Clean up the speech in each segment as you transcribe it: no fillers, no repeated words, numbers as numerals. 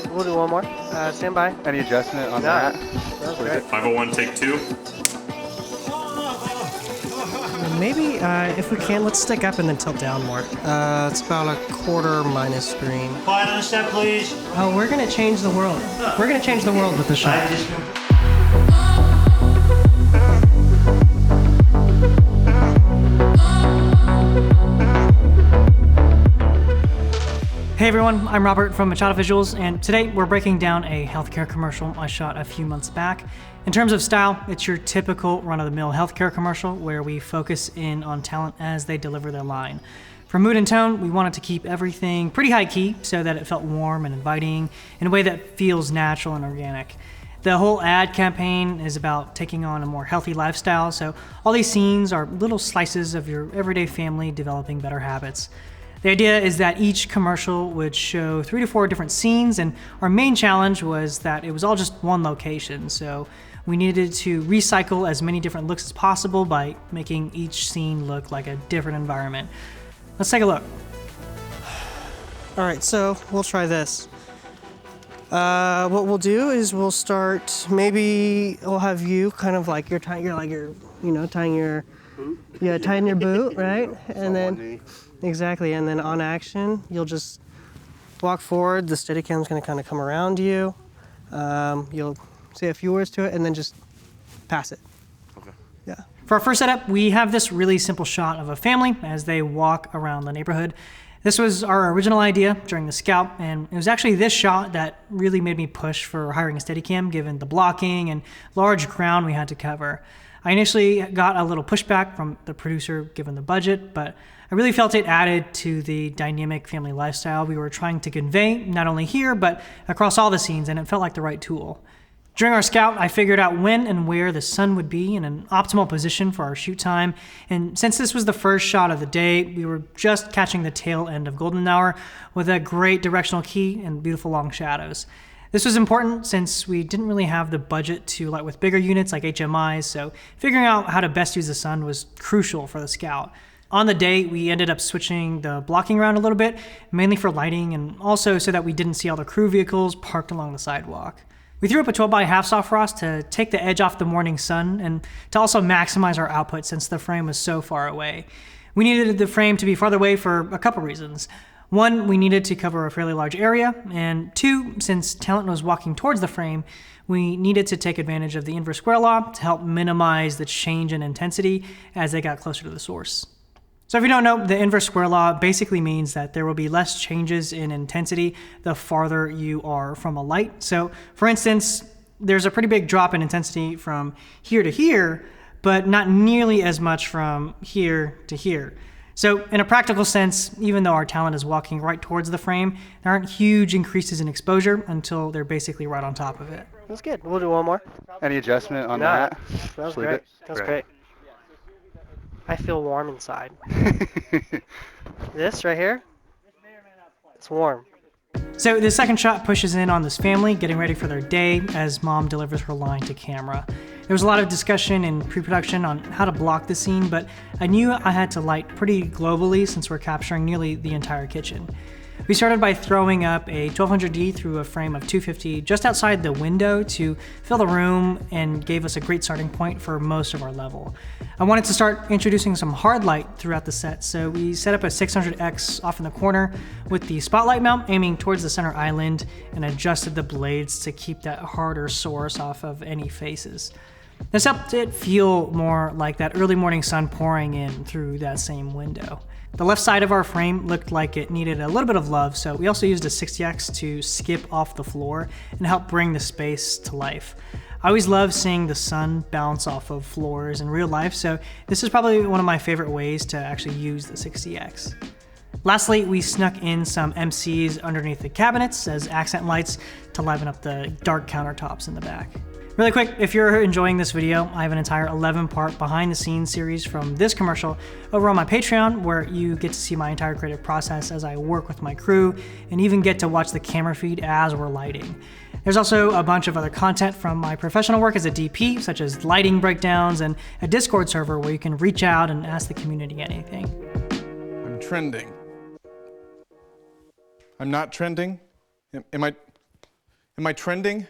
good. We'll do one more. Stand by. Any adjustment on No. that? That was great. 501, take 2. Maybe if we can, let's stick up and then tilt down more. It's about a quarter minus screen. Quiet on the step, please. Oh, we're gonna change the world. We're gonna change the world with the shot. Hey everyone, I'm Robert from Machado Visuals, and today we're breaking down a healthcare commercial I shot a few months back. In terms of style, it's your typical run-of-the-mill healthcare commercial where we focus in on talent as they deliver their line. For mood and tone, we wanted to keep everything pretty high-key so that it felt warm and inviting in a way that feels natural and organic. The whole ad campaign is about taking on a more healthy lifestyle, so all these scenes are little slices of your everyday family developing better habits. The idea is that each commercial would show 3 to 4 different scenes, and our main challenge was that it was all just one location, so we needed to recycle as many different looks as possible by making each scene look like a different environment. Let's take a look. All right, so we'll try this. What we'll do is we'll start. Maybe we'll have you kind of like tying your boot, right? And then exactly, and then on action, you'll just walk forward. The Steadicam's going to kind of come around you. You'll say a few words to it, and then just pass it. Okay. Yeah. For our first setup, we have this really simple shot of a family as they walk around the neighborhood. This was our original idea during the scout, and it was actually this shot that really made me push for hiring a Steadicam given the blocking and large ground we had to cover. I initially got a little pushback from the producer given the budget, but I really felt it added to the dynamic family lifestyle we were trying to convey, not only here, but across all the scenes, and it felt like the right tool. During our scout, I figured out when and where the sun would be in an optimal position for our shoot time, and since this was the first shot of the day, we were just catching the tail end of golden hour with a great directional key and beautiful long shadows. This was important since we didn't really have the budget to light with bigger units like HMIs, so figuring out how to best use the sun was crucial for the scout. On the day, we ended up switching the blocking around a little bit, mainly for lighting and also so that we didn't see all the crew vehicles parked along the sidewalk. We threw up a 12x soft frost to take the edge off the morning sun and to also maximize our output since the frame was so far away. We needed the frame to be farther away for a couple reasons. One, we needed to cover a fairly large area, and two, since talent was walking towards the frame, we needed to take advantage of the inverse square law to help minimize the change in intensity as they got closer to the source. So if you don't know, the inverse square law basically means that there will be less changes in intensity the farther you are from a light. So for instance, there's a pretty big drop in intensity from here to here, but not nearly as much from here to here. So in a practical sense, even though our talent is walking right towards the frame, there aren't huge increases in exposure until they're basically right on top of it. That's good. We'll do one more. Any adjustment on No. that? That was Just leave great. it? That was great. I feel warm inside. This right here, it's warm. So the second shot pushes in on this family getting ready for their day as mom delivers her line to camera. There was a lot of discussion in pre-production on how to block the scene, but I knew I had to light pretty globally since we're capturing nearly the entire kitchen. We started by throwing up a 1200D through a frame of 250 just outside the window to fill the room and gave us a great starting point for most of our level. I wanted to start introducing some hard light throughout the set, so we set up a 600X off in the corner with the spotlight mount aiming towards the center island and adjusted the blades to keep that harder source off of any faces. This helped it feel more like that early morning sun pouring in through that same window. The left side of our frame looked like it needed a little bit of love, so we also used a 60X to skip off the floor and help bring the space to life. I always love seeing the sun bounce off of floors in real life, so this is probably one of my favorite ways to actually use the 60X. Lastly, we snuck in some MCs underneath the cabinets as accent lights to liven up the dark countertops in the back. Really quick, if you're enjoying this video, I have an entire 11-part behind-the-scenes series from this commercial over on my Patreon where you get to see my entire creative process as I work with my crew and even get to watch the camera feed as we're lighting. There's also a bunch of other content from my professional work as a DP, such as lighting breakdowns and a Discord server where you can reach out and ask the community anything. I'm trending. I'm not trending? Am I Am I trending?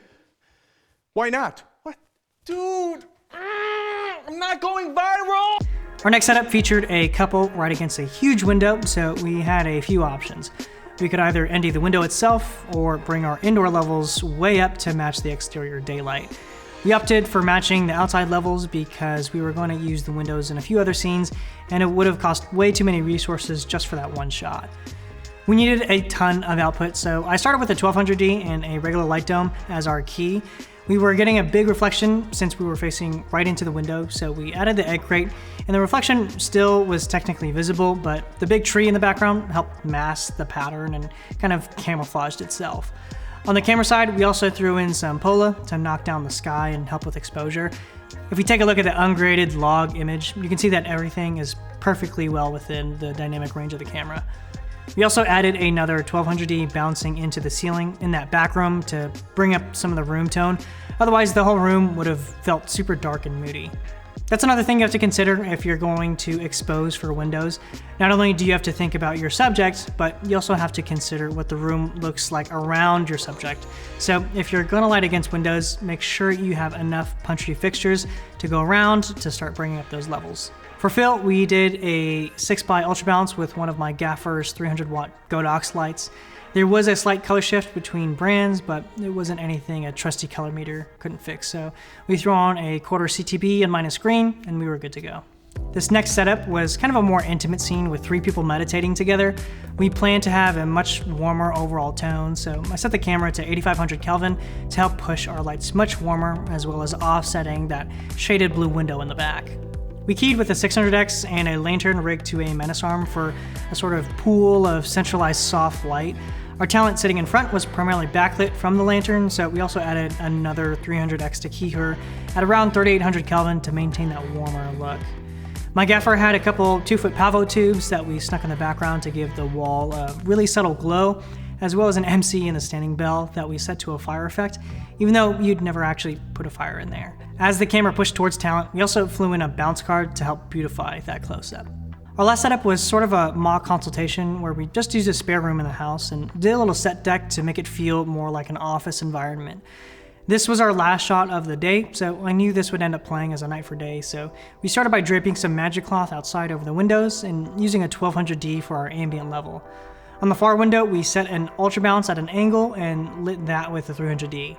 Why not? What? Dude, I'm not going viral! Our next setup featured a couple right against a huge window, so we had a few options. We could either ND the window itself or bring our indoor levels way up to match the exterior daylight. We opted for matching the outside levels because we were going to use the windows in a few other scenes, and it would have cost way too many resources just for that one shot. We needed a ton of output, so I started with a 1200D and a regular light dome as our key. We were getting a big reflection since we were facing right into the window, so we added the egg crate, and the reflection still was technically visible, but the big tree in the background helped mask the pattern and kind of camouflaged itself. On the camera side, we also threw in some Pola to knock down the sky and help with exposure. If we take a look at the ungraded log image, you can see that everything is perfectly well within the dynamic range of the camera. We also added another 1200D bouncing into the ceiling in that back room to bring up some of the room tone. Otherwise, the whole room would have felt super dark and moody. That's another thing you have to consider if you're going to expose for windows. Not only do you have to think about your subject, but you also have to consider what the room looks like around your subject. So if you're going to light against windows, make sure you have enough punchy fixtures to go around to start bringing up those levels. For fill, we did a 6x ultra balance with one of my Gaffer's 300 watt Godox lights. There was a slight color shift between brands, but it wasn't anything a trusty color meter couldn't fix. So we threw on a quarter CTB and minus green, and we were good to go. This next setup was kind of a more intimate scene with 3 people meditating together. We planned to have a much warmer overall tone, so I set the camera to 8500 Kelvin to help push our lights much warmer, as well as offsetting that shaded blue window in the back. We keyed with a 600X and a lantern rigged to a menace arm for a sort of pool of centralized soft light. Our talent sitting in front was primarily backlit from the lantern, so we also added another 300X to key her at around 3800 Kelvin to maintain that warmer look. My gaffer had a couple 2-foot pavo tubes that we snuck in the background to give the wall a really subtle glow, as well as an MC and a standing bell that we set to a fire effect, even though you'd never actually put a fire in there. As the camera pushed towards talent, we also flew in a bounce card to help beautify that close-up. Our last setup was sort of a mock consultation where we just used a spare room in the house and did a little set deck to make it feel more like an office environment. This was our last shot of the day, so I knew this would end up playing as a night for day, so we started by draping some magic cloth outside over the windows and using a 1200D for our ambient level. On the far window, we set an ultra bounce at an angle and lit that with a 300D.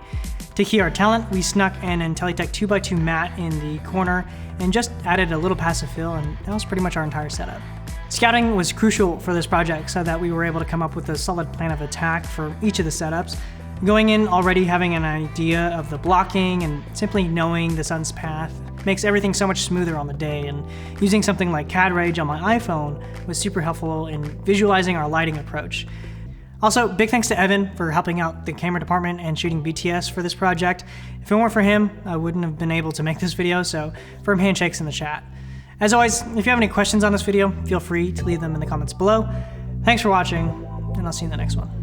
To key our talent, we snuck an IntelliTech 2x2 mat in the corner and just added a little passive fill, and that was pretty much our entire setup. Scouting was crucial for this project so that we were able to come up with a solid plan of attack for each of the setups. Going in already having an idea of the blocking and simply knowing the sun's path makes everything so much smoother on the day, and using something like CAD Rage on my iPhone was super helpful in visualizing our lighting approach. Also, big thanks to Evan for helping out the camera department and shooting BTS for this project. If it weren't for him, I wouldn't have been able to make this video, so firm handshakes in the chat. As always, if you have any questions on this video, feel free to leave them in the comments below. Thanks for watching, and I'll see you in the next one.